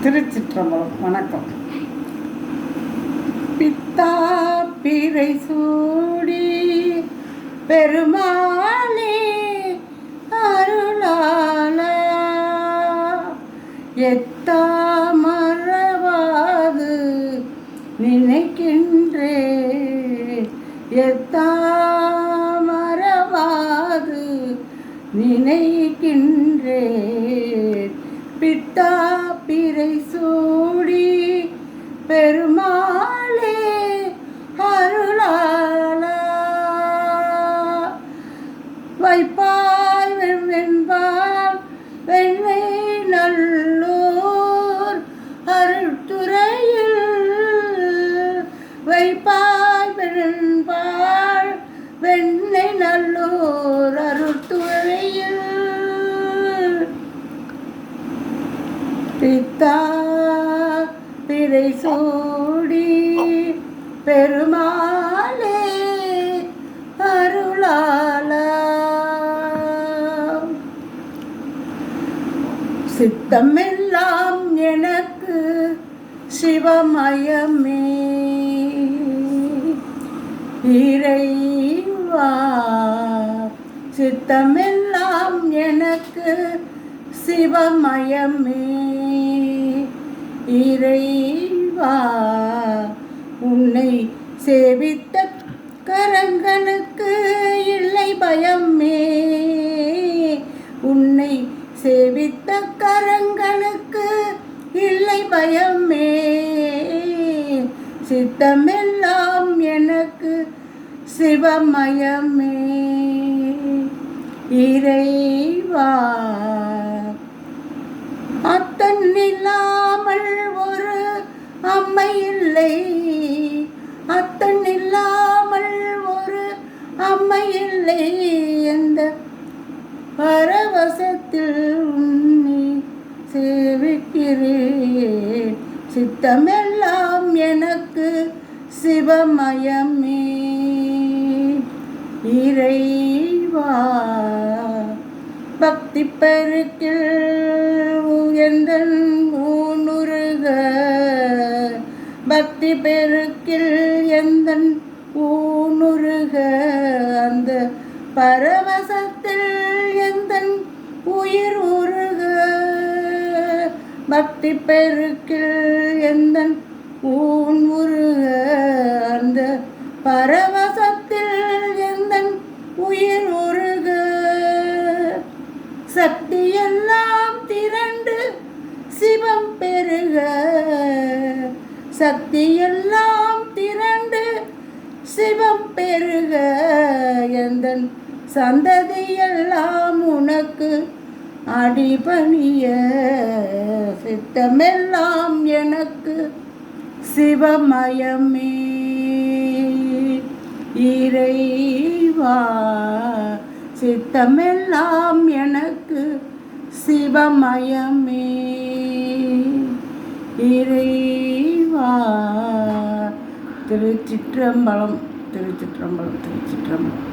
திருச்சிற்றம்பலம். வணக்கம். பித்தா பிறை சூடி பெருமாளே அருளால எத்தா மறவாது நினைக்கின்றே, எத்தா மறவாது நினைக்கின்றே. பித்தா பிறை சூடி பெருமாளே அருளால வைப்பாய் வெண்பால் வெண்ணை நல்லூர் அருள்துறையில், வைப்பாய் வெண்பால் வெண்ணை நல்லூர் அருள்துறையில். பித்தா பிறை சூடி பெருமாளே அருளால சித்தமெல்லாம் எனக்கு சிவமயமே இறைவா, சித்தமெல்லாம் எனக்கு சிவமயமே இறைவா. உன்னை சேவித்த கரங்களுக்கு இல்லை பயமே, உன்னை சேவித்த கரங்களுக்கு இல்லை பயமே. சித்தமெல்லாம் எனக்கு சிவமயமே இறைவா. அத்தன் இல்லாமல் ஒரு அம்மை இல்லை, அத்தன் இல்லாமல் ஒரு அம்மை இல்லை. எந்த பரவசத்தில் உன்னை சேவிக்கிறேன், சித்தமெல்லாம் எனக்கு சிவமயமே இறைவா. பக்தி பெருக்கில் எந்தன் ஊனுருக, பக்தி பெருக்கில் எந்தன் ஊனுருக. அந்த பரவசத்தில் எந்தன் உயிர் உருக, பக்தி பெருக்கில் எந்தன் ஊன் உருக. அந்த பரவசத்தில் எந்தன் உயிர் உருக. சக்தியெல்லாம் திரண்டு சிவம் பெருக, சக்தியெல்லாம் திரண்டு சிவம் பெருக. எந்தன் சந்ததியெல்லாம் உனக்கு அடிபணிய, சித்தமெல்லாம் எனக்கு சிவமயமே இறைவா. சித்தமெல்லாம் எனக்கு சிவமயமே இறைவா. திருச்சிற்றம்பலம், திருச்சிற்றம்பலம், திருச்சிற்றம்பலம்.